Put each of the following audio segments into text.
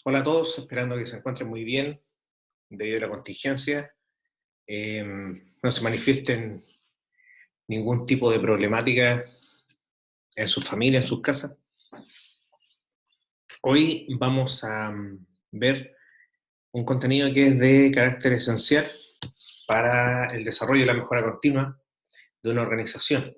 Hola a todos, esperando que se encuentren muy bien debido a la contingencia. No se manifiesten ningún tipo de problemática en sus familias, en sus casas. Hoy vamos a ver un contenido que es de carácter esencial para el desarrollo y la mejora continua de una organización.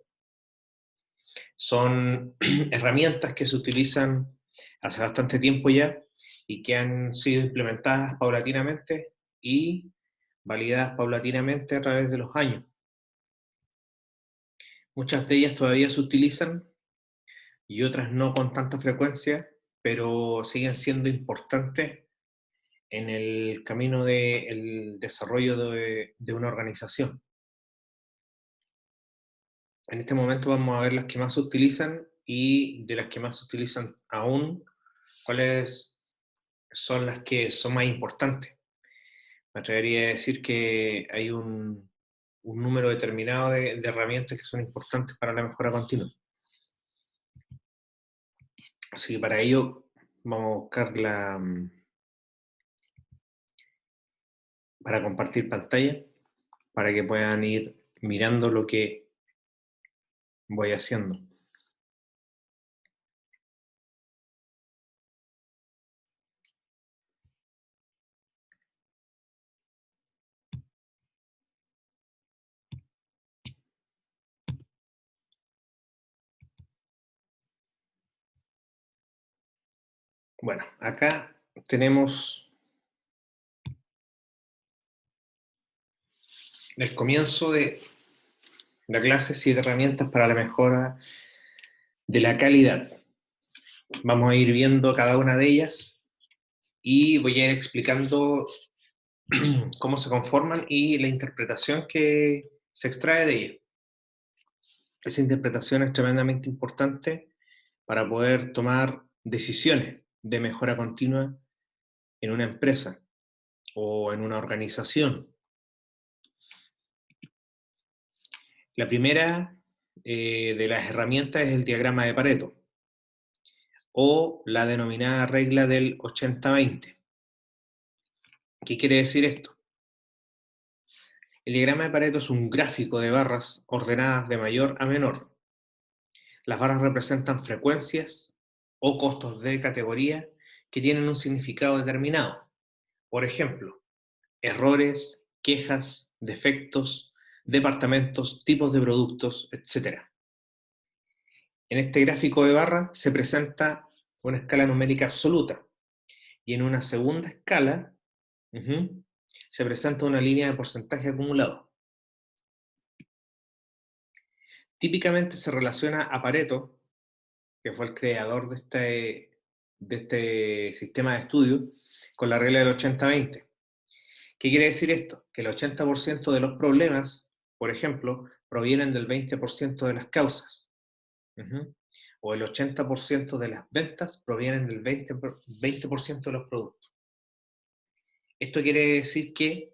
Son herramientas que se utilizan hace bastante tiempo ya y que han sido implementadas paulatinamente y validadas paulatinamente a través de los años. Muchas de ellas todavía se utilizan y otras no con tanta frecuencia, pero siguen siendo importantes en el camino del desarrollo de una organización. En este momento vamos a ver las que más se utilizan y de las que más se utilizan aún, cuáles son las que son más importantes. Me atrevería a decir que hay un número determinado de herramientas que son importantes para la mejora continua. Así que para ello vamos a buscar para compartir pantalla, para que puedan ir mirando lo que voy haciendo. Bueno, acá tenemos el comienzo de la clase 7 herramientas para la mejora de la calidad. Vamos a ir viendo cada una de ellas y voy a ir explicando cómo se conforman y la interpretación que se extrae de ellas. Esa interpretación es tremendamente importante para poder tomar decisiones de mejora continua en una empresa o en una organización. La primera de las herramientas es el diagrama de Pareto o la denominada regla del 80-20. ¿Qué quiere decir esto? El diagrama de Pareto es un gráfico de barras ordenadas de mayor a menor. Las barras representan frecuencias o costos de categoría que tienen un significado determinado. Por ejemplo, errores, quejas, defectos, departamentos, tipos de productos, etc. En este gráfico de barra se presenta una escala numérica absoluta y en una segunda escala se presenta una línea de porcentaje acumulado. Típicamente se relaciona a Pareto, que fue el creador de este sistema de estudio, con la regla del 80-20. ¿Qué quiere decir esto? Que el 80% de los problemas, por ejemplo, provienen del 20% de las causas. O el 80% de las ventas provienen del 20% de los productos. Esto quiere decir que,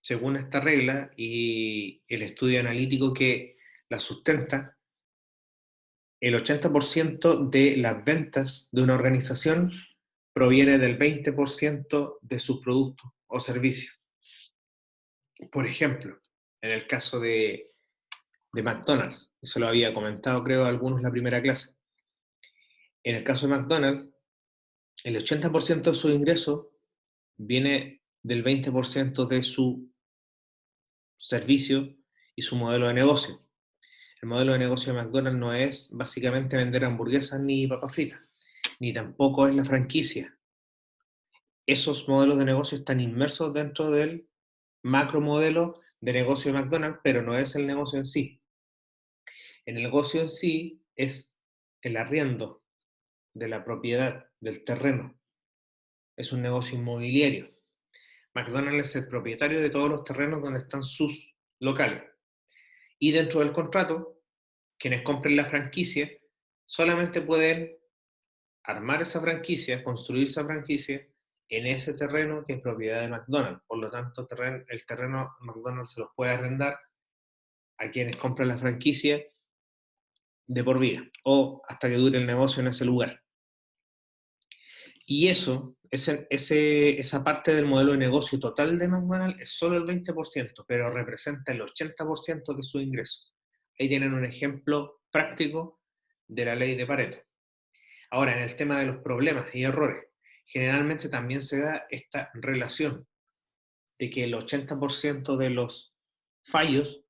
según esta regla y el estudio analítico que la sustenta, el 80% de las ventas de una organización proviene del 20% de sus productos o servicios. Por ejemplo, en el caso de McDonald's, eso lo había comentado creo a algunos en la primera clase. En el caso de McDonald's, el 80% de su ingreso viene del 20% de su servicio y su modelo de negocio. El modelo de negocio de McDonald's no es básicamente vender hamburguesas ni papas fritas, ni tampoco es la franquicia. Esos modelos de negocio están inmersos dentro del macro modelo de negocio de McDonald's, pero no es el negocio en sí. El negocio en sí es el arriendo de la propiedad, del terreno. Es un negocio inmobiliario. McDonald's es el propietario de todos los terrenos donde están sus locales. Y dentro del contrato, quienes compren la franquicia solamente pueden armar esa franquicia, construir esa franquicia en ese terreno que es propiedad de McDonald's. Por lo tanto, el terreno McDonald's se los puede arrendar a quienes compran la franquicia de por vida o hasta que dure el negocio en ese lugar. Y esa parte del modelo de negocio total de McDonald's es solo el 20%, pero representa el 80% de su ingreso. Ahí tienen un ejemplo práctico de la ley de Pareto. Ahora, en el tema de los problemas y errores, generalmente también se da esta relación de que el 80% de los fallos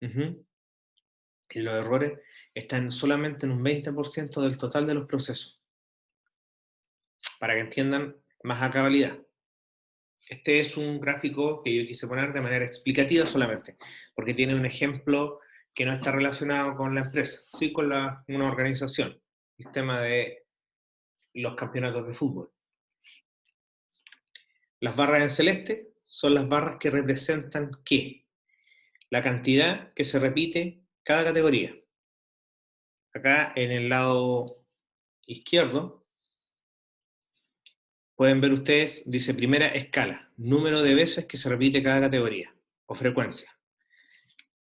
y los errores están solamente en un 20% del total de los procesos, para que entiendan más a cabalidad. Este es un gráfico que yo quise poner de manera explicativa solamente, porque tiene un ejemplo que no está relacionado con la empresa, sí con una organización, el tema de los campeonatos de fútbol. Las barras en celeste son las barras que representan ¿qué? La cantidad que se repite cada categoría. Acá en el lado izquierdo pueden ver ustedes, dice primera escala, número de veces que se repite cada categoría o frecuencia.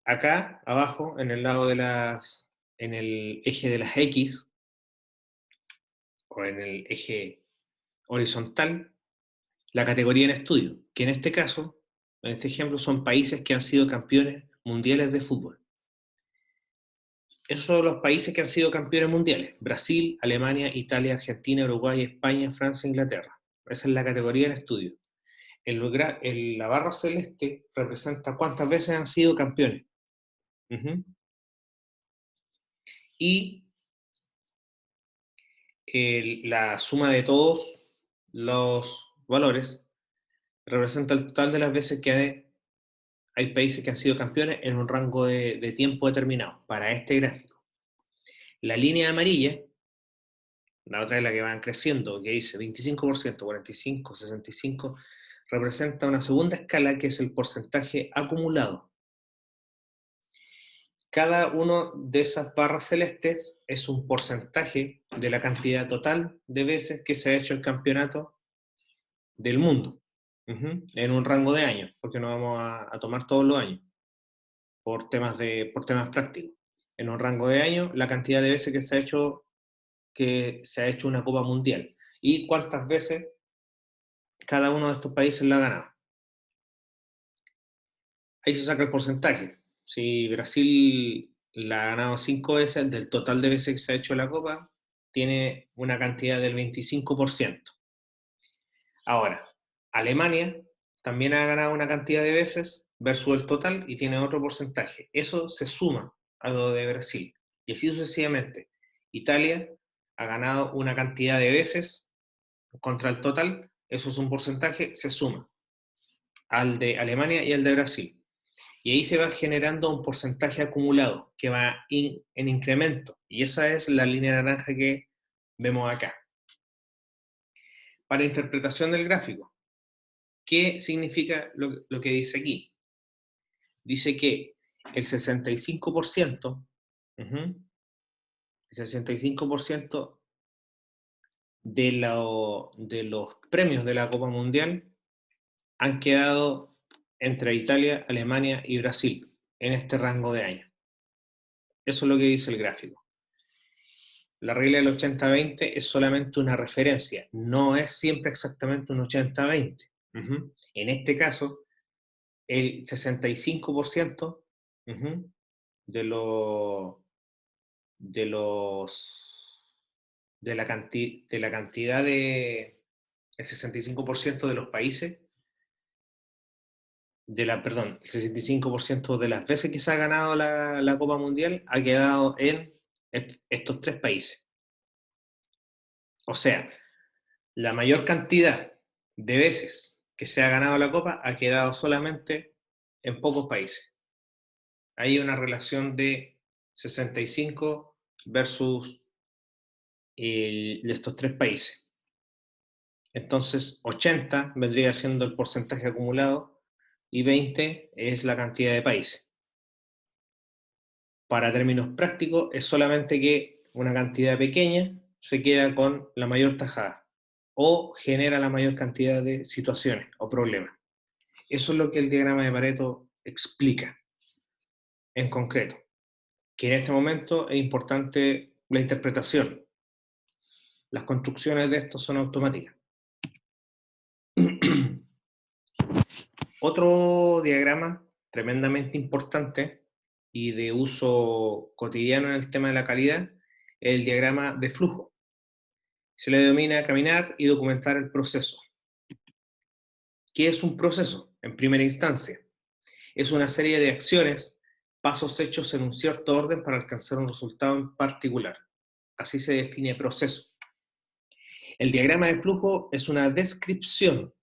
Acá abajo, en el lado en el eje de las X o en el eje horizontal, la categoría en estudio, que en este caso, en este ejemplo, son países que han sido campeones mundiales de fútbol. Esos son los países que han sido campeones mundiales: Brasil, Alemania, Italia, Argentina, Uruguay, España, Francia e Inglaterra. Esa es la categoría en estudio. La barra celeste representa cuántas veces han sido campeones. Y la suma de todos los valores representa el total de las veces que hay países que han sido campeones en un rango de tiempo determinado para este gráfico. La línea amarilla, la otra es la que van creciendo, que dice 25%, 45%, 65%, representa una segunda escala que es el porcentaje acumulado. Cada una de esas barras celestes es un porcentaje de la cantidad total de veces que se ha hecho el campeonato del mundo, en un rango de años, porque no vamos a tomar todos los años, por por temas prácticos. En un rango de años, la cantidad de veces que se ha hecho una Copa Mundial y cuántas veces cada uno de estos países la ha ganado. Ahí se saca el porcentaje. Si Brasil la ha ganado 5 veces, del total de veces que se ha hecho la Copa, tiene una cantidad del 25%. Ahora, Alemania también ha ganado una cantidad de veces versus el total y tiene otro porcentaje. Eso se suma a lo de Brasil. Y así sucesivamente. Italia ha ganado una cantidad de veces contra el total, eso es un porcentaje, se suma al de Alemania y al de Brasil. Y ahí se va generando un porcentaje acumulado que va en incremento. Y esa es la línea naranja que vemos acá. Para interpretación del gráfico, ¿qué significa lo que dice aquí? Dice que el 65%, el 65% de los premios de la Copa Mundial han quedado entre Italia, Alemania y Brasil en este rango de años. Eso es lo que dice el gráfico. La regla del 80-20 es solamente una referencia, no es siempre exactamente un 80-20. En este caso, el 65% de los de los de la cantidad de el 65% de los países el 65% de las veces que se ha ganado la Copa Mundial ha quedado en estos tres países. O sea, la mayor cantidad de veces que se ha ganado la Copa ha quedado solamente en pocos países. Hay una relación de 65 versus de estos tres países. Entonces, 80 vendría siendo el porcentaje acumulado y 20 es la cantidad de países. Para términos prácticos, es solamente que una cantidad pequeña se queda con la mayor tajada o genera la mayor cantidad de situaciones o problemas. Eso es lo que el diagrama de Pareto explica en concreto, que en este momento es importante la interpretación. Las construcciones de estos son automáticas. Otro diagrama tremendamente importante y de uso cotidiano en el tema de la calidad es el diagrama de flujo. Se le denomina caminar y documentar el proceso. ¿Qué es un proceso? En primera instancia, es una serie de acciones, pasos hechos en un cierto orden para alcanzar un resultado en particular. Así se define proceso. El diagrama de flujo es una descripción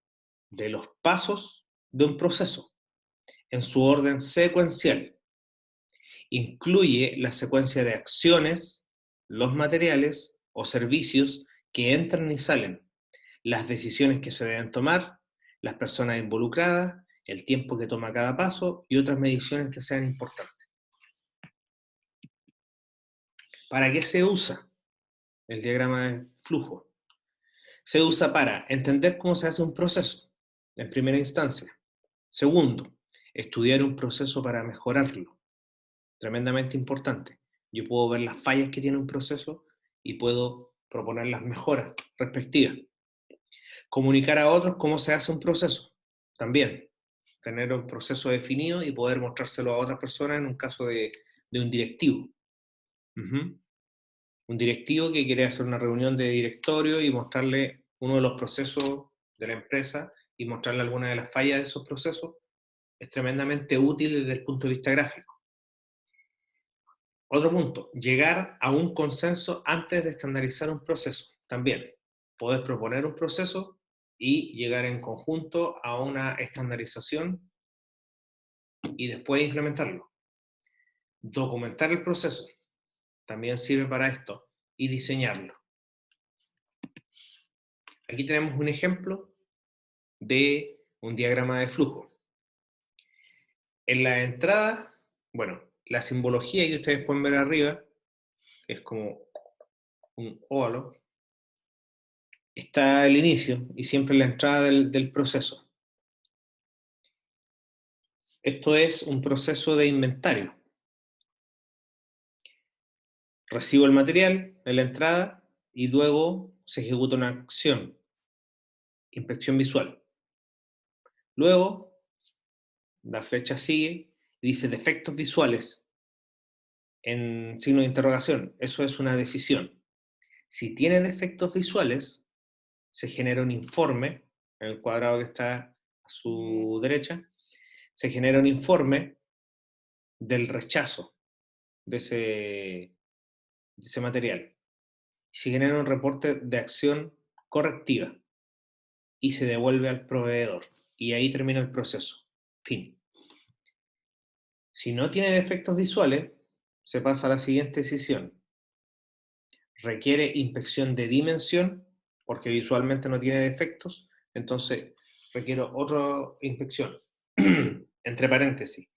de los pasos de un proceso en su orden secuencial. Incluye la secuencia de acciones, los materiales o servicios que entran y salen, las decisiones que se deben tomar, las personas involucradas, el tiempo que toma cada paso y otras mediciones que sean importantes. ¿Para qué se usa el diagrama de flujo? Se usa para entender cómo se hace un proceso, en primera instancia. Segundo, estudiar un proceso para mejorarlo. Tremendamente importante. Yo puedo ver las fallas que tiene un proceso y puedo proponer las mejoras respectivas. Comunicar a otros cómo se hace un proceso. También, tener un proceso definido y poder mostrárselo a otras personas en un caso de un directivo. Un directivo que quiere hacer una reunión de directorio y mostrarle uno de los procesos de la empresa y mostrarle alguna de las fallas de esos procesos es tremendamente útil desde el punto de vista gráfico. Otro punto, llegar a un consenso antes de estandarizar un proceso. También, poder proponer un proceso y llegar en conjunto a una estandarización y después implementarlo. Documentar el proceso también sirve para esto y diseñarlo. Aquí tenemos un ejemplo de un diagrama de flujo. En la entrada, bueno, la simbología que ustedes pueden ver arriba, que es como un óvalo, está el inicio y siempre la entrada del proceso. Esto es un proceso de inventario. Recibo el material en la entrada y luego se ejecuta una acción, inspección visual. Luego, la flecha sigue y dice defectos visuales en signo de interrogación. Eso es una decisión. Si tiene defectos visuales, se genera un informe, en el cuadrado que está a su derecha, se genera un informe del rechazo de ese material. Se genera un reporte de acción correctiva y se devuelve al proveedor. Y ahí termina el proceso. Fin. Si no tiene defectos visuales, se pasa a la siguiente decisión. Requiere inspección de dimensión, porque visualmente no tiene defectos, entonces requiero otra inspección. Entre paréntesis,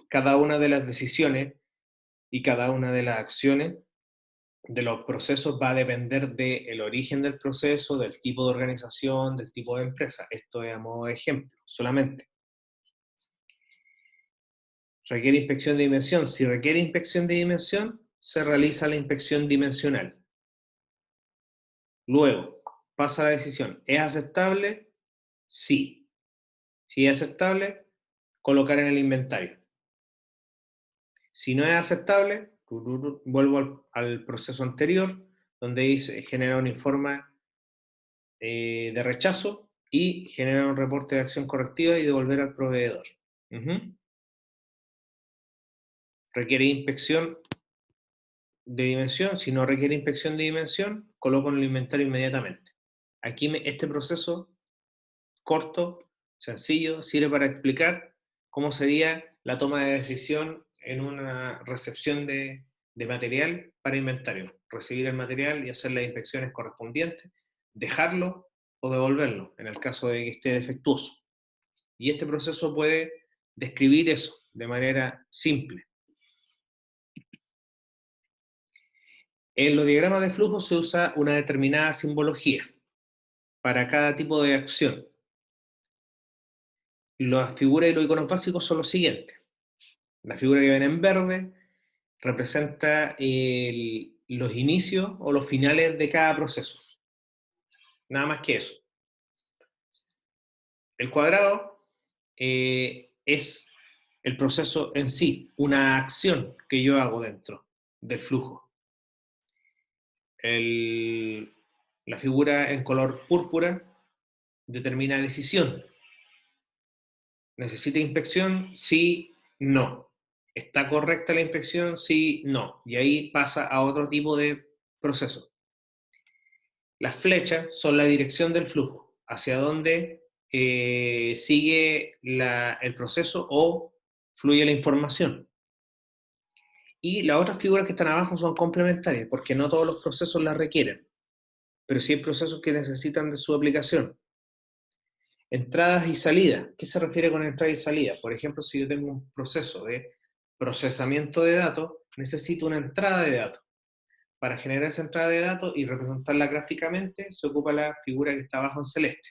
cada una de las decisiones y cada una de las acciones de los procesos va a depender del origen del proceso, del tipo de organización, del tipo de empresa. Esto es a modo de ejemplo, solamente. Requiere inspección de dimensión. Si requiere inspección de dimensión, se realiza la inspección dimensional. Luego, pasa la decisión. ¿Es aceptable? Sí. Si es aceptable, colocar en el inventario. Si no es aceptable, vuelvo al proceso anterior, donde dice genera un informe de rechazo y genera un reporte de acción correctiva y devolver al proveedor. Requiere inspección de dimensión. Si no requiere inspección de dimensión, coloco en el inventario inmediatamente. Aquí este proceso corto, sencillo, sirve para explicar cómo sería la toma de decisión en una recepción de material para inventario. Recibir el material y hacer las inspecciones correspondientes, dejarlo o devolverlo en el caso de que esté defectuoso. Y este proceso puede describir eso de manera simple. En los diagramas de flujo se usa una determinada simbología para cada tipo de acción. Las figuras y los iconos básicos son los siguientes. La figura que ven en verde representa los inicios o los finales de cada proceso. Nada más que eso. El cuadrado es el proceso en sí, una acción que yo hago dentro del flujo. La figura en color púrpura determina decisión. ¿Necesita inspección? Sí, no. ¿Está correcta la inspección? Sí, no. Y ahí pasa a otro tipo de proceso. Las flechas son la dirección del flujo, hacia dónde sigue el proceso o fluye la información. Y las otras figuras que están abajo son complementarias, porque no todos los procesos las requieren, pero sí hay procesos que necesitan de su aplicación. Entradas y salidas. ¿Qué se refiere con entrada y salida? Por ejemplo, si yo tengo un proceso de procesamiento de datos, necesito una entrada de datos. Para generar esa entrada de datos y representarla gráficamente, se ocupa la figura que está abajo en celeste.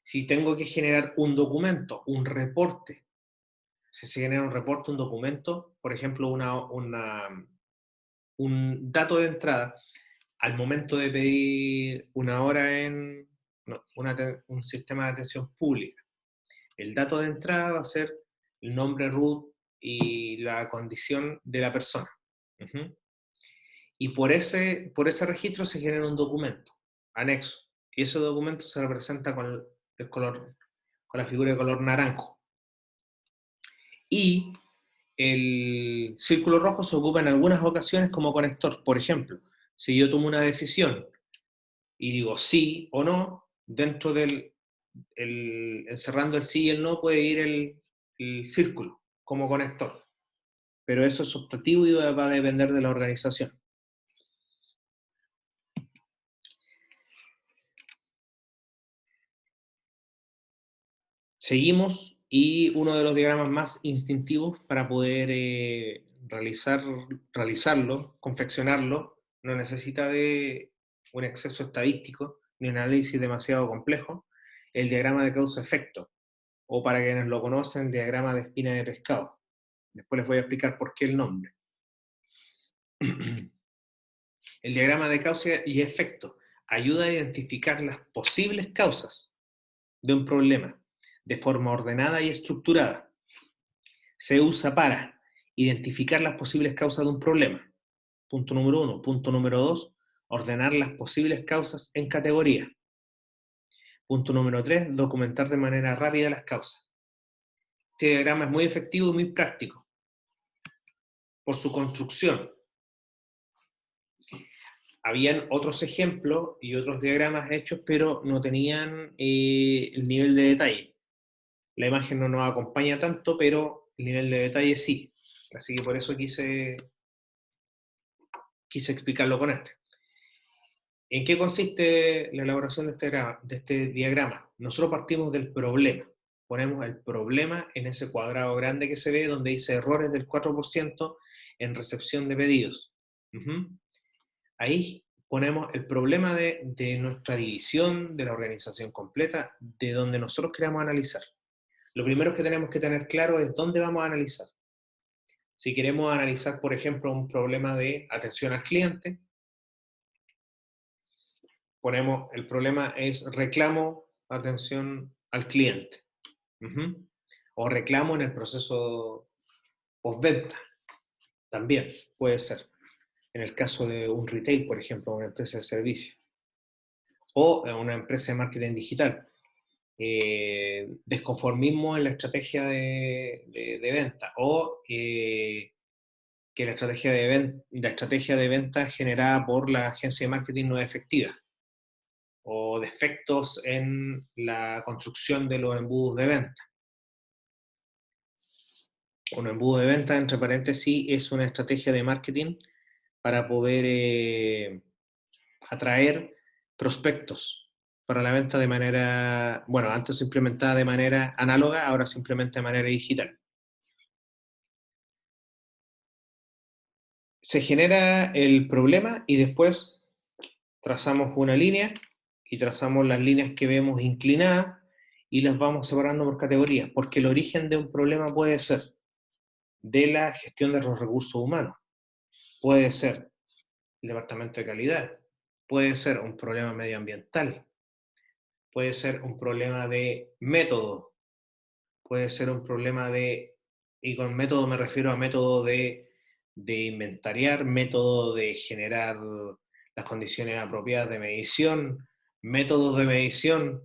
Si tengo que generar un documento, un reporte, si se genera un reporte, un documento, por ejemplo, un dato de entrada, al momento de pedir una hora en un sistema de atención pública, el dato de entrada va a ser el nombre root y la condición de la persona. Y por ese registro se genera un documento, anexo. Y ese documento se representa con la figura de color naranjo. Y el círculo rojo se ocupa en algunas ocasiones como conector. Por ejemplo, si yo tomo una decisión y digo sí o no, dentro encerrando el sí y el no puede ir el círculo como conector. Pero eso es optativo y va a depender de la organización. Seguimos y uno de los diagramas más instintivos para poder realizarlo, confeccionarlo, no necesita de un exceso estadístico ni un análisis demasiado complejo, el diagrama de causa-efecto, o para quienes lo conocen, diagrama de espina de pescado. Después les voy a explicar por qué el nombre. El diagrama de causa y efecto ayuda a identificar las posibles causas de un problema de forma ordenada y estructurada. Se usa para identificar las posibles causas de un problema. Punto número 1. Punto número 2. Ordenar las posibles causas en categoría. Punto número 3. Documentar de manera rápida las causas. Este diagrama es muy efectivo y muy práctico por su construcción. Habían otros ejemplos y otros diagramas hechos, pero no tenían el nivel de detalle. La imagen no nos acompaña tanto, pero el nivel de detalle sí. Así que por eso quise explicarlo con este. ¿En qué consiste la elaboración de este diagrama? Nosotros partimos del problema. Ponemos el problema en ese cuadrado grande que se ve, donde dice errores del 4% en recepción de pedidos. Ahí ponemos el problema de nuestra división, de la organización completa, de donde nosotros queremos analizar. Lo primero que tenemos que tener claro es dónde vamos a analizar. Si queremos analizar, por ejemplo, un problema de atención al cliente, ponemos el problema es reclamo, atención al cliente. O reclamo en el proceso postventa. También puede ser. En el caso de un retail, por ejemplo, una empresa de servicio. O una empresa de marketing digital. Desconformismo en la estrategia de venta. O que la estrategia de venta generada por la agencia de marketing no es efectiva. O defectos en la construcción de los embudos de venta. Un embudo de venta, entre paréntesis, es una estrategia de marketing para poder atraer prospectos para la venta de manera, bueno, antes se implementaba de manera análoga, ahora se implementa de manera digital. Se genera el problema y después trazamos una línea y trazamos las líneas que vemos inclinadas y las vamos separando por categorías, porque el origen de un problema puede ser de la gestión de los recursos humanos, puede ser el departamento de calidad, puede ser un problema medioambiental, puede ser un problema de método, puede ser un problema de, y con método me refiero a método de inventariar, método de generar las condiciones apropiadas de medición, métodos de medición,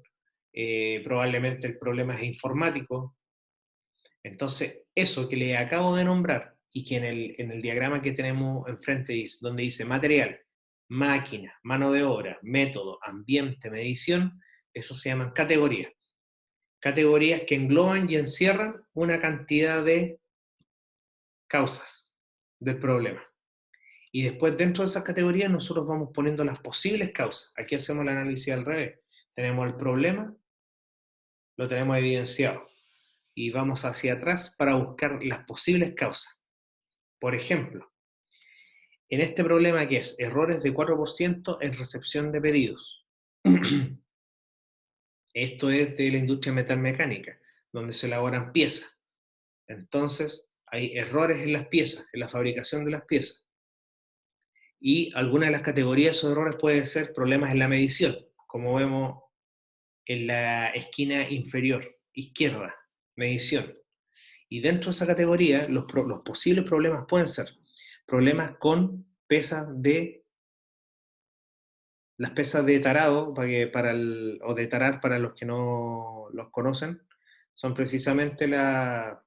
probablemente el problema es informático. Entonces, eso que le acabo de nombrar y que en el diagrama que tenemos enfrente dice, donde dice material, máquina, mano de obra, método, ambiente, medición, eso se llaman categorías. Categorías que engloban y encierran una cantidad de causas del problema. Y después dentro de esas categorías nosotros vamos poniendo las posibles causas. Aquí hacemos el análisis al revés. Tenemos el problema, lo tenemos evidenciado. Y vamos hacia atrás para buscar las posibles causas. Por ejemplo, en este problema que es errores de 4% en recepción de pedidos. Esto es de la industria metalmecánica, donde se elaboran piezas. Entonces, hay errores en las piezas, en la fabricación de las piezas. Y alguna de las categorías de esos errores puede ser problemas en la medición, como vemos en la esquina inferior izquierda, medición. Y dentro de esa categoría, los posibles problemas pueden ser problemas con pesas de, las pesas de tarado, o de tarar para los que no los conocen, son precisamente las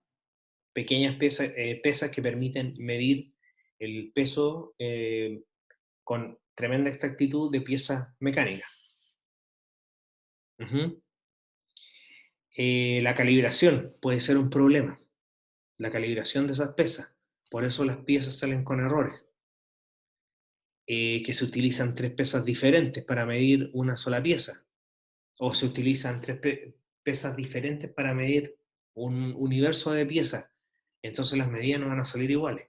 pequeñas pesas que permiten medir el peso con tremenda exactitud de piezas mecánicas. Ujú. La calibración puede ser un problema, la calibración de esas pesas. Por eso las piezas salen con errores. Que se utilizan tres pesas diferentes para medir una sola pieza, o se utilizan tres pesas diferentes para medir un universo de piezas. Entonces las medidas no van a salir iguales.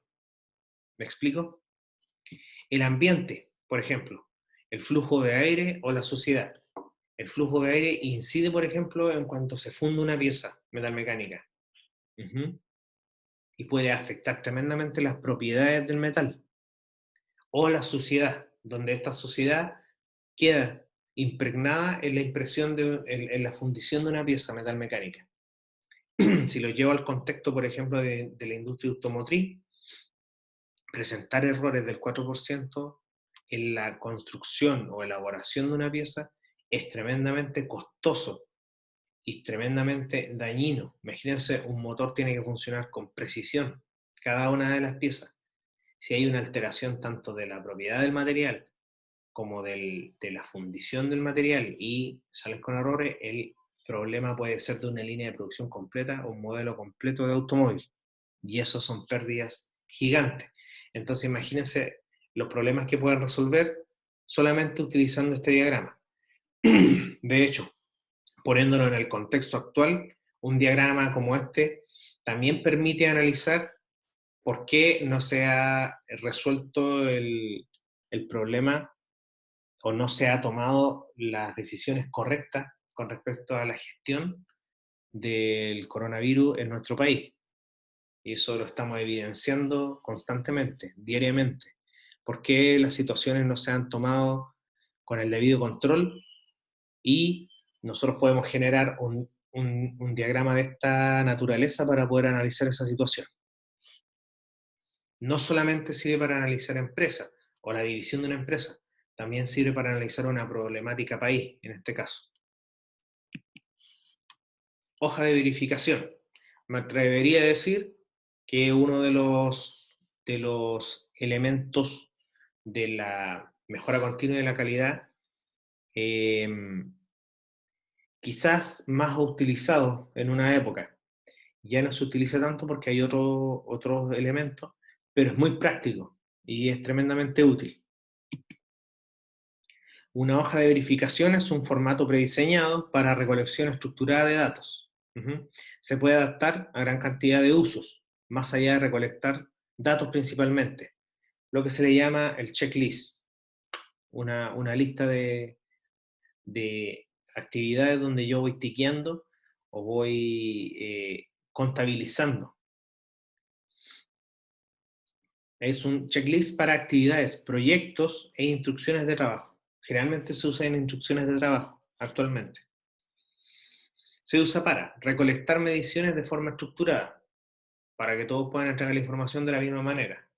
¿Me explico? El ambiente, por ejemplo, el flujo de aire o la suciedad. El flujo de aire incide, por ejemplo, en cuanto se funde una pieza metalmecánica. Ujú. Y puede afectar tremendamente las propiedades del metal. O la suciedad, donde esta suciedad queda impregnada en la impresión en la fundición de una pieza metalmecánica. Si lo llevo al contexto, por ejemplo, de la industria automotriz, presentar errores del 4% en la construcción o elaboración de una pieza es tremendamente costoso y tremendamente dañino. Imagínense, un motor tiene que funcionar con precisión, cada una de las piezas. Si hay una alteración tanto de la propiedad del material como de la fundición del material y sales con errores, el problema puede ser de una línea de producción completa o un modelo completo de automóvil. Y eso son pérdidas gigantes. Entonces imagínense los problemas que pueden resolver solamente utilizando este diagrama. De hecho, poniéndolo en el contexto actual, un diagrama como este también permite analizar por qué no se ha resuelto el problema o no se ha tomado las decisiones correctas con respecto a la gestión del coronavirus en nuestro país. Y eso lo estamos evidenciando constantemente, diariamente. ¿Por qué las situaciones no se han tomado con el debido control? Y nosotros podemos generar un diagrama de esta naturaleza para poder analizar esa situación. No solamente sirve para analizar empresas o la división de una empresa, también sirve para analizar una problemática país, en este caso. Hoja de verificación. Me atrevería a decir que uno de los elementos de la mejora continua de la calidad, eh, quizás más utilizado en una época. Ya no se utiliza tanto porque hay otros elementos, pero es muy práctico y es tremendamente útil. Una hoja de verificación es un formato prediseñado para recolección estructurada de datos. Se puede adaptar a gran cantidad de usos, más allá de recolectar datos principalmente, lo que se le llama el checklist, una lista de actividades donde yo voy tiqueando o voy contabilizando. Es un checklist para actividades, proyectos e instrucciones de trabajo. Generalmente se usa en instrucciones de trabajo, actualmente. Se usa para recolectar mediciones de forma estructurada, para que todos puedan entregar la información de la misma manera.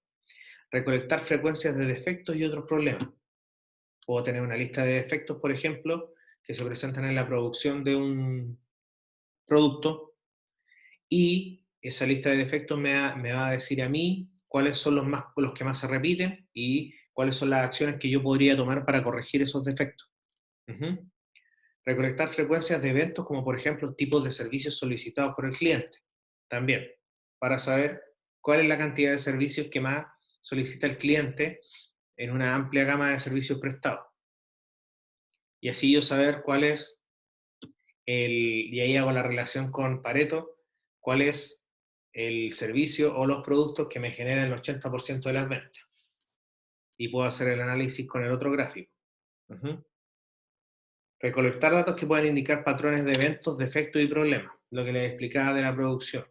Recolectar frecuencias de defectos y otros problemas. Puedo tener una lista de defectos, por ejemplo, que se presentan en la producción de un producto, y esa lista de defectos me va a decir a mí cuáles son los que más se repiten y cuáles son las acciones que yo podría tomar para corregir esos defectos. Ujú. Recolectar frecuencias de eventos, como por ejemplo tipos de servicios solicitados por el cliente, también, para saber cuál es la cantidad de servicios que más solicita el cliente en una amplia gama de servicios prestados. Y así yo saber cuál es y ahí hago la relación con Pareto, cuál es el servicio o los productos que me generan el 80% de las ventas. Y puedo hacer el análisis con el otro gráfico. Ujú. Recolectar datos que puedan indicar patrones de eventos, defectos y problemas, lo que les explicaba de la producción.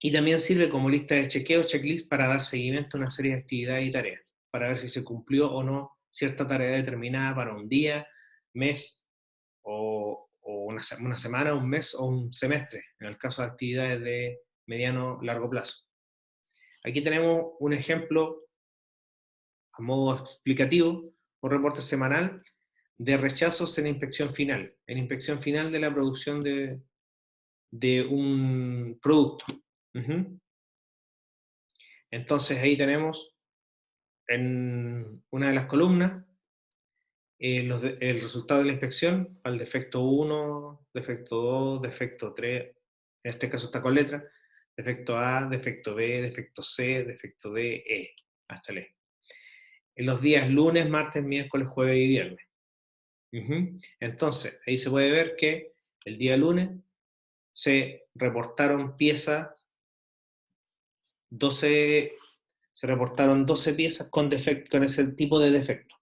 Y también sirve como lista de chequeo, checklist, para dar seguimiento a una serie de actividades y tareas, para ver si se cumplió o no cierta tarea determinada para un día, mes o una semana, un mes o un semestre, en el caso de actividades de mediano largo plazo. Aquí tenemos un ejemplo a modo explicativo, un reporte semanal de rechazos en inspección final de la producción de un producto. Ujú. Entonces ahí tenemos en una de las columnas el resultado de la inspección al defecto 1, defecto 2, defecto 3, en este caso está con letra, defecto A, defecto B, defecto C, defecto D, E, hasta el E. En los días lunes, martes, miércoles, jueves y viernes. Entonces, ahí se puede ver que el día lunes se reportaron piezas, 12, se reportaron 12 piezas con ese tipo de defecto.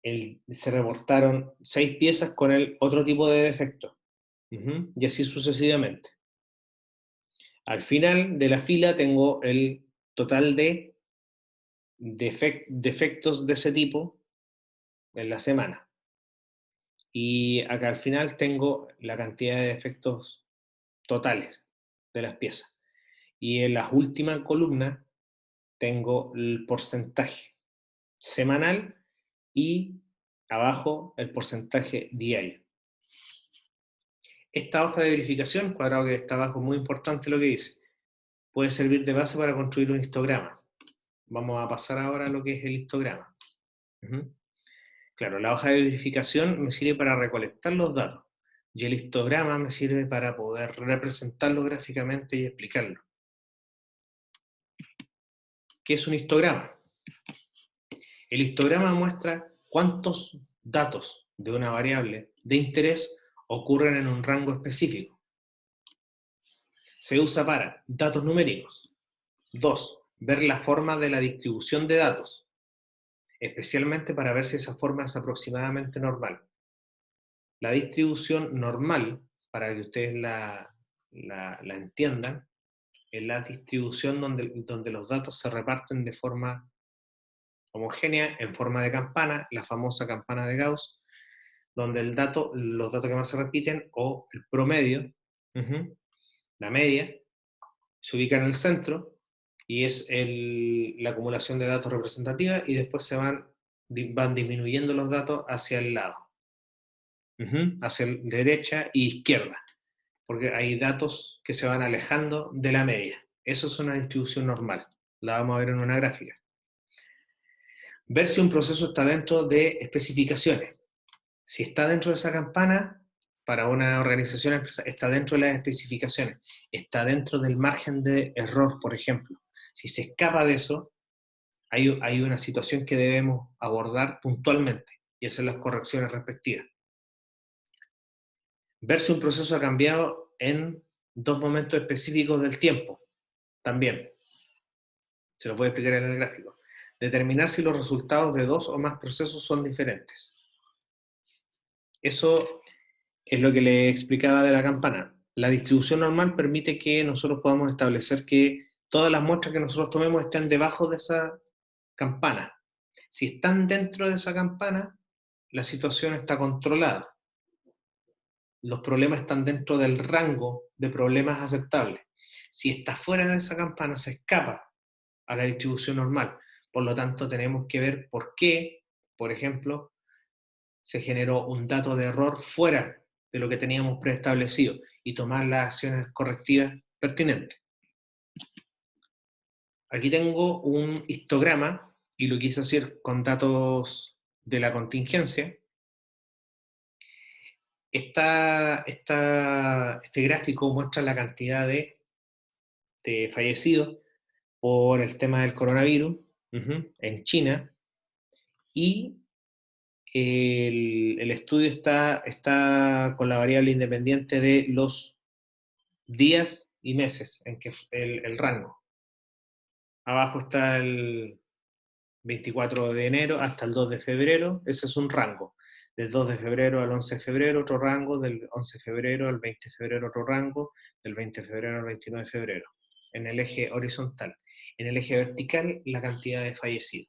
Se reportaron 6 piezas con el otro tipo de defecto. Y así sucesivamente. Al final de la fila tengo el total de defectos de ese tipo en la semana. Y acá al final tengo la cantidad de defectos totales de las piezas. Y en las últimas columnas tengo el porcentaje semanal y abajo el porcentaje diario. Esta hoja de verificación, cuadrado que está abajo, muy importante lo que dice, puede servir de base para construir un histograma. Vamos a pasar ahora a lo que es el histograma. Claro, la hoja de verificación me sirve para recolectar los datos y el histograma me sirve para poder representarlo gráficamente y explicarlo. ¿Qué es un histograma? El histograma muestra cuántos datos de una variable de interés ocurren en un rango específico. Se usa para datos numéricos. 2. Ver la forma de la distribución de datos, especialmente para ver si esa forma es aproximadamente normal. La distribución normal, para que ustedes la entiendan, es la distribución donde los datos se reparten de forma homogénea en forma de campana, la famosa campana de Gauss, donde los datos que más se repiten, o el promedio, la media, se ubica en el centro y es la acumulación de datos representativa, y después van disminuyendo los datos hacia el lado, hacia derecha e izquierda, porque hay datos que se van alejando de la media. Eso es una distribución normal. La vamos a ver en una gráfica. Ver si un proceso está dentro de especificaciones. Si está dentro de esa campana, para una organización está dentro de las especificaciones, está dentro del margen de error, por ejemplo. Si se escapa de eso, hay una situación que debemos abordar puntualmente y hacer las correcciones respectivas. Ver si un proceso ha cambiado en 2 momentos específicos del tiempo, también. Se lo voy a explicar en el gráfico. Determinar si los resultados de 2 o más procesos son diferentes. Eso es lo que le explicaba de la campana. La distribución normal permite que nosotros podamos establecer que todas las muestras que nosotros tomemos estén debajo de esa campana. Si están dentro de esa campana, la situación está controlada. Los problemas están dentro del rango de problemas aceptables. Si está fuera de esa campana, se escapa a la distribución normal. Por lo tanto, tenemos que ver por qué, por ejemplo, se generó un dato de error fuera de lo que teníamos preestablecido y tomar las acciones correctivas pertinentes. Aquí tengo un histograma y lo quise hacer con datos de la contingencia. Este gráfico muestra la cantidad de fallecidos por el tema del coronavirus en China, y el estudio está con la variable independiente de los días y meses en que el rango. Abajo está el 24 de enero hasta el 2 de febrero, ese es un rango. Del 2 de febrero al 11 de febrero otro rango, del 11 de febrero al 20 de febrero otro rango, del 20 de febrero al 29 de febrero, en el eje horizontal. En el eje vertical, la cantidad de fallecidos.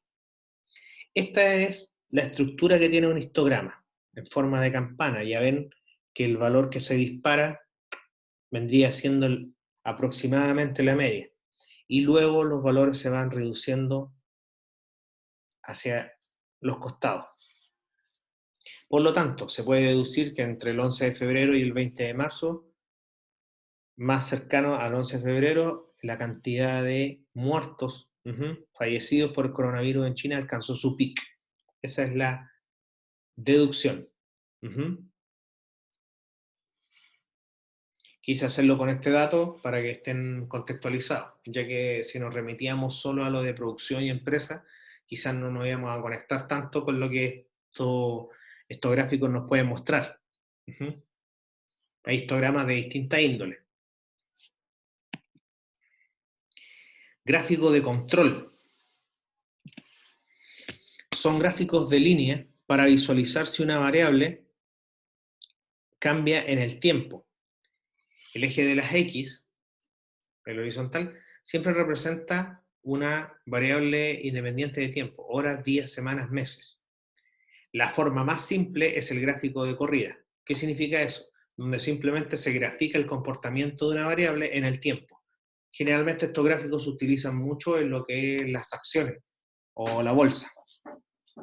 Esta es la estructura que tiene un histograma, en forma de campana. Ya ven que el valor que se dispara vendría siendo aproximadamente la media. Y luego los valores se van reduciendo hacia los costados. Por lo tanto, se puede deducir que entre el 11 de febrero y el 20 de marzo, más cercano al 11 de febrero, la cantidad de muertos, fallecidos por el coronavirus en China alcanzó su pico. Esa es la deducción. Quise hacerlo con este dato para que estén contextualizados, ya que si nos remitíamos solo a lo de producción y empresa, quizás no nos íbamos a conectar tanto con lo que estos gráficos nos pueden mostrar. Hay histogramas de distinta índole. Gráfico de control. Son gráficos de línea para visualizar si una variable cambia en el tiempo. El eje de las X, el horizontal, siempre representa una variable independiente de tiempo, horas, días, semanas, meses. La forma más simple es el gráfico de corrida. ¿Qué significa eso? Donde simplemente se grafica el comportamiento de una variable en el tiempo. Generalmente estos gráficos se utilizan mucho en lo que es las acciones o la bolsa.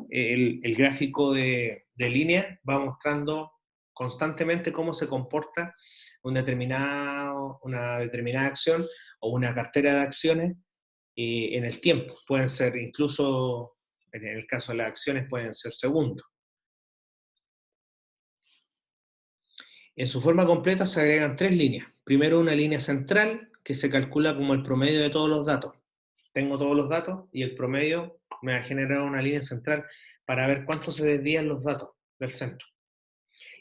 El gráfico de línea va mostrando constantemente cómo se comporta una determinada acción o una cartera de acciones en el tiempo. Pueden ser incluso, en el caso de las acciones, pueden ser segundos. En su forma completa se agregan 3 líneas. Primero una línea central que se calcula como el promedio de todos los datos. Tengo todos los datos y el promedio me va a generar una línea central para ver cuánto se desvían los datos del centro.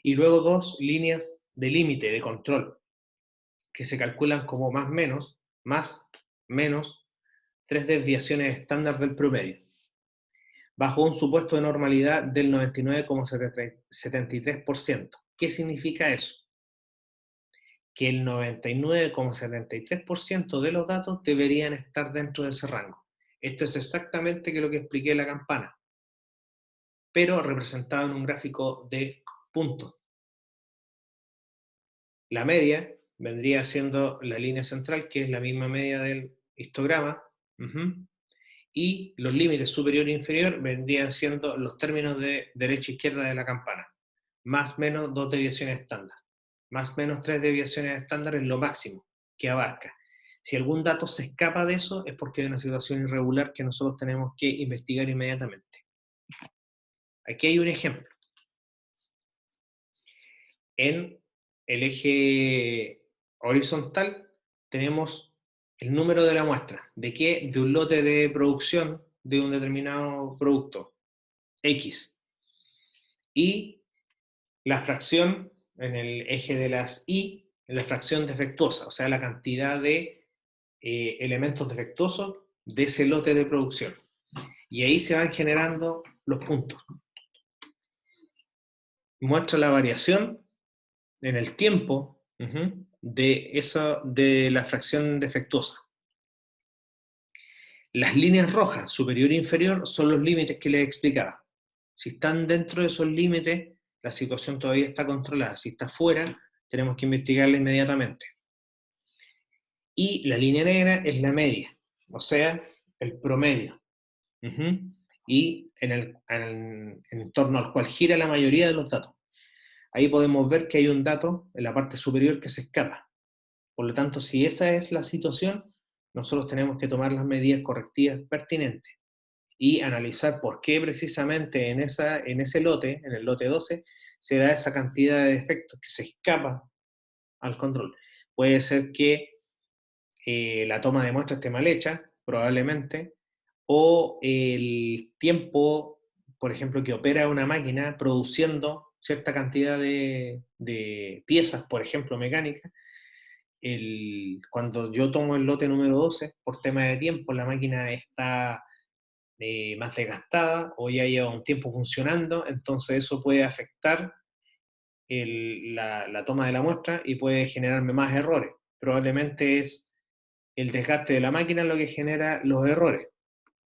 Y luego 2 líneas de límite, de control, que se calculan como más, menos, 3 desviaciones estándar del promedio, bajo un supuesto de normalidad del 99,73%. ¿Qué significa eso? Que el 99,73% de los datos deberían estar dentro de ese rango. Esto es exactamente lo que expliqué en la campana, pero representado en un gráfico de puntos. La media vendría siendo la línea central, que es la misma media del histograma, y los límites superior e inferior vendrían siendo los términos de derecha e izquierda de la campana, más menos 2 desviaciones estándar, más menos 3 desviaciones estándar es lo máximo que abarca. Si algún dato se escapa de eso, es porque hay una situación irregular que nosotros tenemos que investigar inmediatamente. Aquí hay un ejemplo. En el eje horizontal tenemos el número de la muestra. ¿De qué? De un lote de producción de un determinado producto, X. Y la fracción en el eje de las Y, la fracción defectuosa, o sea, la cantidad de elementos defectuosos de ese lote de producción. Y ahí se van generando los puntos. Muestra la variación en el tiempo de la fracción defectuosa. Las líneas rojas, superior e inferior, son los límites que les explicaba. Si están dentro de esos límites, la situación todavía está controlada. Si está fuera, tenemos que investigarla inmediatamente. Y la línea negra es la media, o sea, el promedio. Y en torno al cual gira la mayoría de los datos. Ahí podemos ver que hay un dato en la parte superior que se escapa. Por lo tanto, si esa es la situación, nosotros tenemos que tomar las medidas correctivas pertinentes y analizar por qué precisamente en ese lote, en el lote 12, se da esa cantidad de defectos que se escapan al control. Puede ser que la toma de muestra esté mal hecha, probablemente, o el tiempo, por ejemplo, que opera una máquina produciendo cierta cantidad de piezas, por ejemplo, mecánicas. Cuando yo tomo el lote número 12, por tema de tiempo, la máquina está más desgastada o ya lleva un tiempo funcionando, entonces eso puede afectar la toma de la muestra y puede generarme más errores. Probablemente es el desgaste de la máquina lo que genera los errores,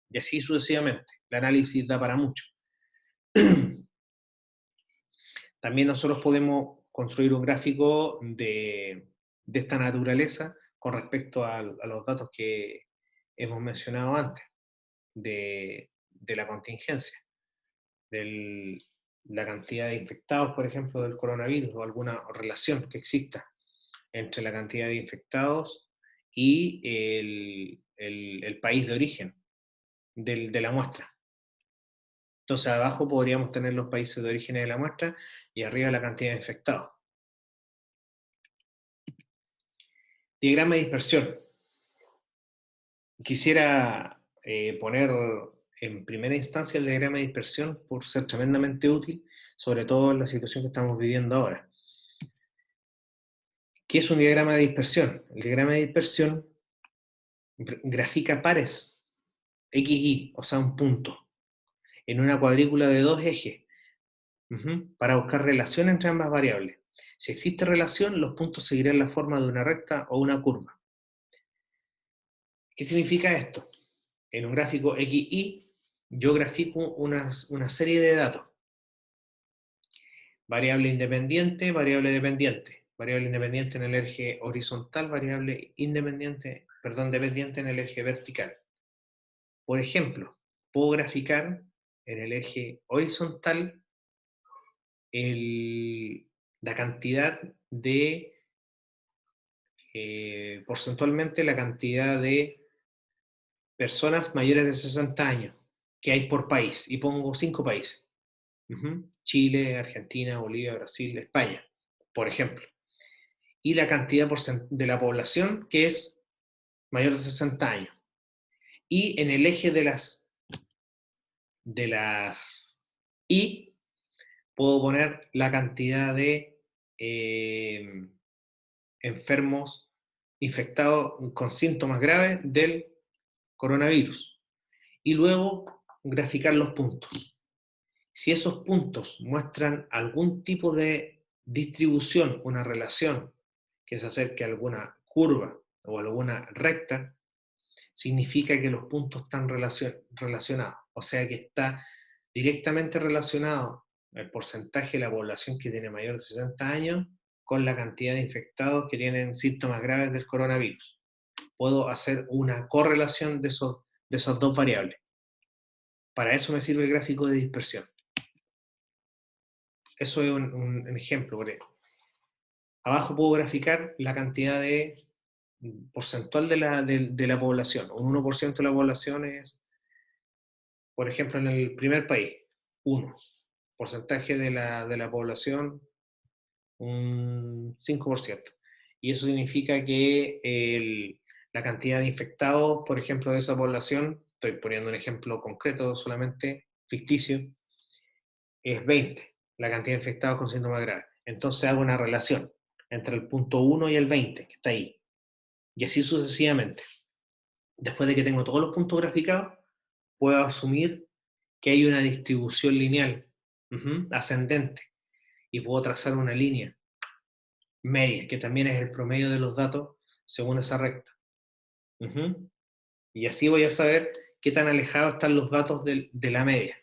y así sucesivamente. El análisis da para mucho. También nosotros podemos construir un gráfico de esta naturaleza con respecto a los datos que hemos mencionado antes, de la contingencia, de la cantidad de infectados, por ejemplo, del coronavirus, o alguna relación que exista entre la cantidad de infectados y el país de origen de la muestra. Entonces abajo podríamos tener los países de origen de la muestra y arriba la cantidad de infectados. Diagrama de dispersión. Quisiera poner en primera instancia el diagrama de dispersión por ser tremendamente útil, sobre todo en la situación que estamos viviendo ahora. ¿Qué es un diagrama de dispersión? El diagrama de dispersión grafica pares, XY, o sea, un punto, en una cuadrícula de dos ejes, para buscar relación entre ambas variables. Si existe relación, los puntos seguirán la forma de una recta o una curva. ¿Qué significa esto? En un gráfico XY, yo grafico una serie de datos. Variable independiente, variable dependiente. Variable independiente en el eje horizontal, variable dependiente en el eje vertical. Por ejemplo, puedo graficar en el eje horizontal la cantidad de, porcentualmente, la cantidad de personas mayores de 60 años que hay por país, y pongo 5 países. Chile, Argentina, Bolivia, Brasil, España, por ejemplo. Y la cantidad de la población que es mayor de 60 años. Y en el eje de las Y puedo poner la cantidad de enfermos infectados con síntomas graves del coronavirus. Y luego graficar los puntos. Si esos puntos muestran algún tipo de distribución, una relación que se acerque a alguna curva o alguna recta, significa que los puntos están relacionados. O sea que está directamente relacionado el porcentaje de la población que tiene mayor de 60 años con la cantidad de infectados que tienen síntomas graves del coronavirus. Puedo hacer una correlación de esas dos variables. Para eso me sirve el gráfico de dispersión. Eso es un ejemplo. Abajo puedo graficar la cantidad porcentual de la población. Un 1% de la población es, por ejemplo, en el primer país, 1. Porcentaje de la población, un 5%. Y eso significa que la cantidad de infectados, por ejemplo, de esa población, estoy poniendo un ejemplo concreto, solamente ficticio, es 20, la cantidad de infectados con síntomas graves. Entonces hago una relación entre el punto 1 y el 20, que está ahí. Y así sucesivamente. Después de que tengo todos los puntos graficados, puedo asumir que hay una distribución lineal ascendente, y puedo trazar una línea media, que también es el promedio de los datos según esa recta. Y así voy a saber qué tan alejados están los datos de la media.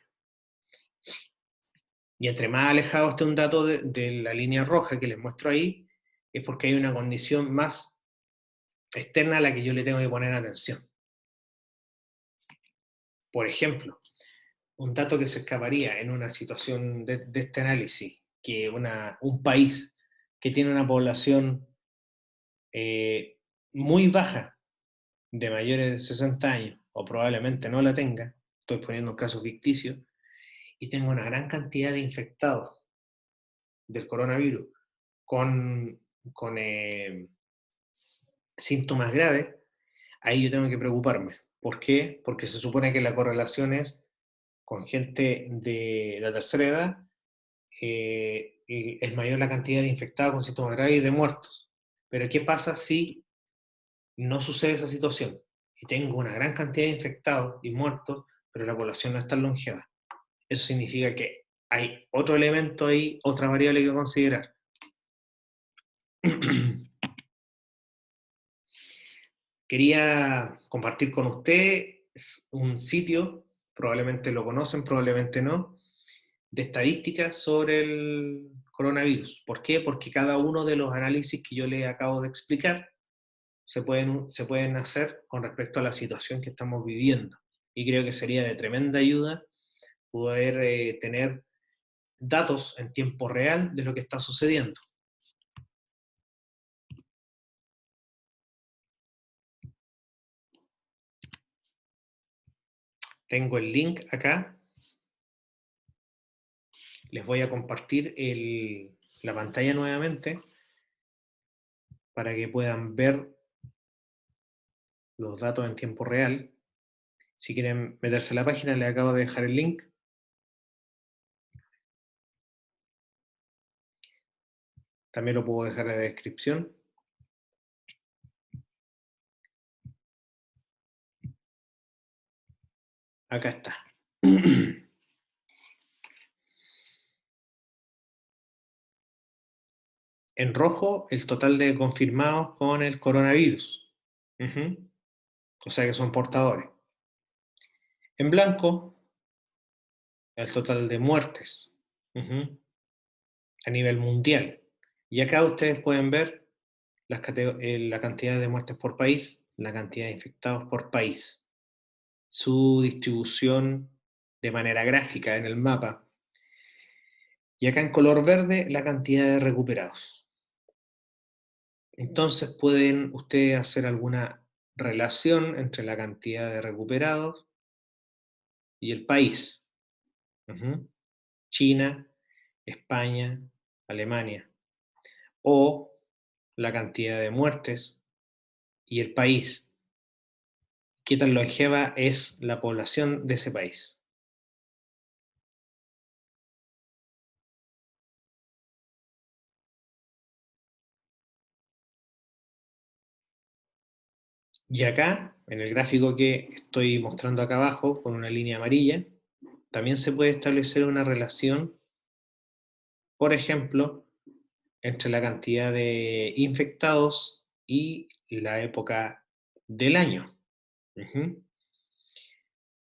Y entre más alejado esté un dato de la línea roja que les muestro ahí, es porque hay una condición más externa a la que yo le tengo que poner atención. Por ejemplo, un dato que se escaparía en una situación de este análisis, que un país que tiene una población muy baja, de mayores de 60 años, o probablemente no la tenga, estoy poniendo un caso ficticio, y tengo una gran cantidad de infectados del coronavirus con, con síntomas graves, ahí yo tengo que preocuparme. ¿Por qué? Porque se supone que la correlación es con gente de la tercera edad, y es mayor la cantidad de infectados con síntomas graves y de muertos. Pero ¿qué pasa si no sucede esa situación? Y tengo una gran cantidad de infectados y muertos, pero la población no es tan longeva. Eso significa que hay otro elemento ahí, otra variable que considerar. Quería compartir con usted un sitio, probablemente lo conocen, probablemente no, de estadísticas sobre el coronavirus. ¿Por qué? Porque cada uno de los análisis que yo le acabo de explicar se pueden hacer con respecto a la situación que estamos viviendo. Y creo que sería de tremenda ayuda poder tener datos en tiempo real de lo que está sucediendo. Tengo el link acá. Les voy a compartir la pantalla nuevamente para que puedan ver los datos en tiempo real. Si quieren meterse a la página, les acabo de dejar el link. También lo puedo dejar en la descripción. Acá está. En rojo, el total de confirmados con el coronavirus. O sea que son portadores. En blanco, el total de muertes. A nivel mundial. Y acá ustedes pueden ver la cantidad de muertes por país, la cantidad de infectados por país, su distribución de manera gráfica en el mapa, y acá en color verde la cantidad de recuperados. Entonces pueden ustedes hacer alguna relación entre la cantidad de recuperados y el país. China, España, Alemania. O la cantidad de muertes y el país. ¿Qué tan longeva es la población de ese país? Y acá, en el gráfico que estoy mostrando acá abajo, con una línea amarilla, también se puede establecer una relación, por ejemplo, entre la cantidad de infectados y la época del año.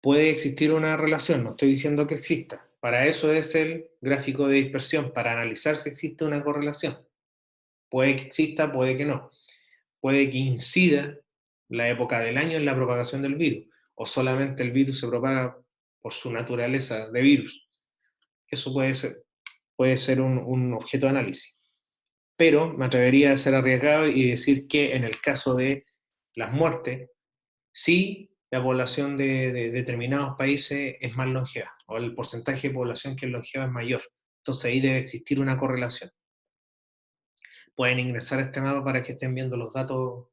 Puede existir una relación, no estoy diciendo que exista. Para eso es el gráfico de dispersión, para analizar si existe una correlación. Puede que exista, puede que no. Puede que incida la época del año en la propagación del virus, o solamente el virus se propaga por su naturaleza de virus. Eso puede ser un objeto de análisis. Pero me atrevería a ser arriesgado y decir que en el caso de las muertes, sí la población de determinados países es más longeva, o el porcentaje de población que es longeva es mayor. Entonces ahí debe existir una correlación. Pueden ingresar a este mapa para que estén viendo los datos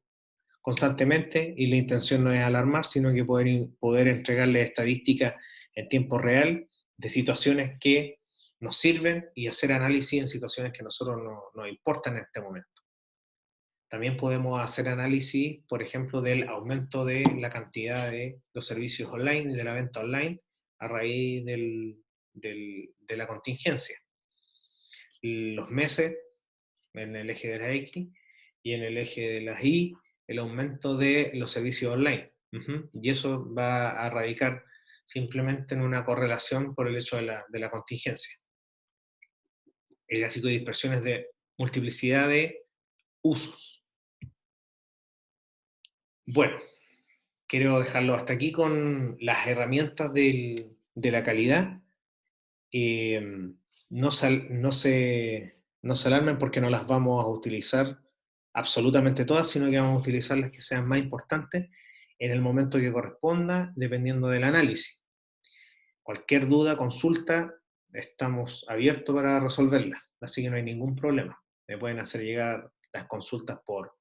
constantemente, y la intención no es alarmar, sino que poder entregarles estadísticas en tiempo real de situaciones que nos sirven y hacer análisis en situaciones que a nosotros nos importan en este momento. También podemos hacer análisis, por ejemplo, del aumento de la cantidad de los servicios online y de la venta online a raíz de la contingencia. Los meses en el eje de la X y en el eje de las Y, el aumento de los servicios online. Ujú. Y eso va a radicar simplemente en una correlación por el hecho de la contingencia. El gráfico de dispersión es de multiplicidad de usos. Bueno, quiero dejarlo hasta aquí con las herramientas de la calidad. No se alarmen porque no las vamos a utilizar absolutamente todas, sino que vamos a utilizar las que sean más importantes en el momento que corresponda, dependiendo del análisis. Cualquier duda, consulta, estamos abiertos para resolverla, así que no hay ningún problema. Me pueden hacer llegar las consultas por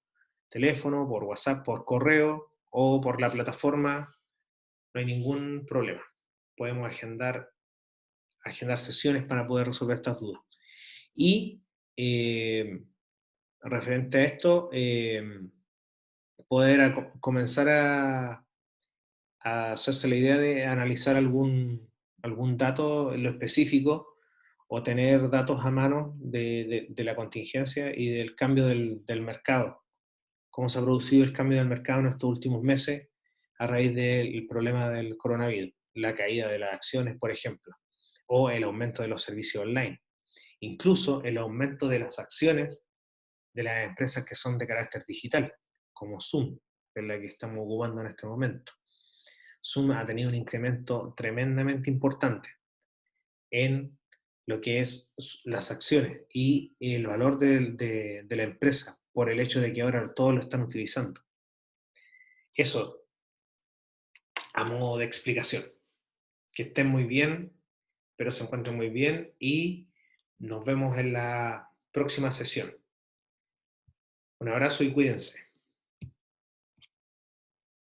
teléfono, por WhatsApp, por correo o por la plataforma, no hay ningún problema. Podemos agendar sesiones para poder resolver estas dudas. Y referente a esto, poder comenzar a hacerse la idea de analizar algún dato en lo específico o tener datos a mano de la contingencia y del cambio del mercado. Cómo se ha producido el cambio del mercado en estos últimos meses a raíz del problema del coronavirus, la caída de las acciones, por ejemplo, o el aumento de los servicios online, incluso el aumento de las acciones de las empresas que son de carácter digital, como Zoom, que es la que estamos ocupando en este momento. Zoom ha tenido un incremento tremendamente importante en lo que es las acciones y el valor de la empresa por el hecho de que ahora todos lo están utilizando. Eso a modo de explicación. Que estén muy bien, pero se encuentren muy bien y nos vemos en la próxima sesión. Un abrazo y cuídense.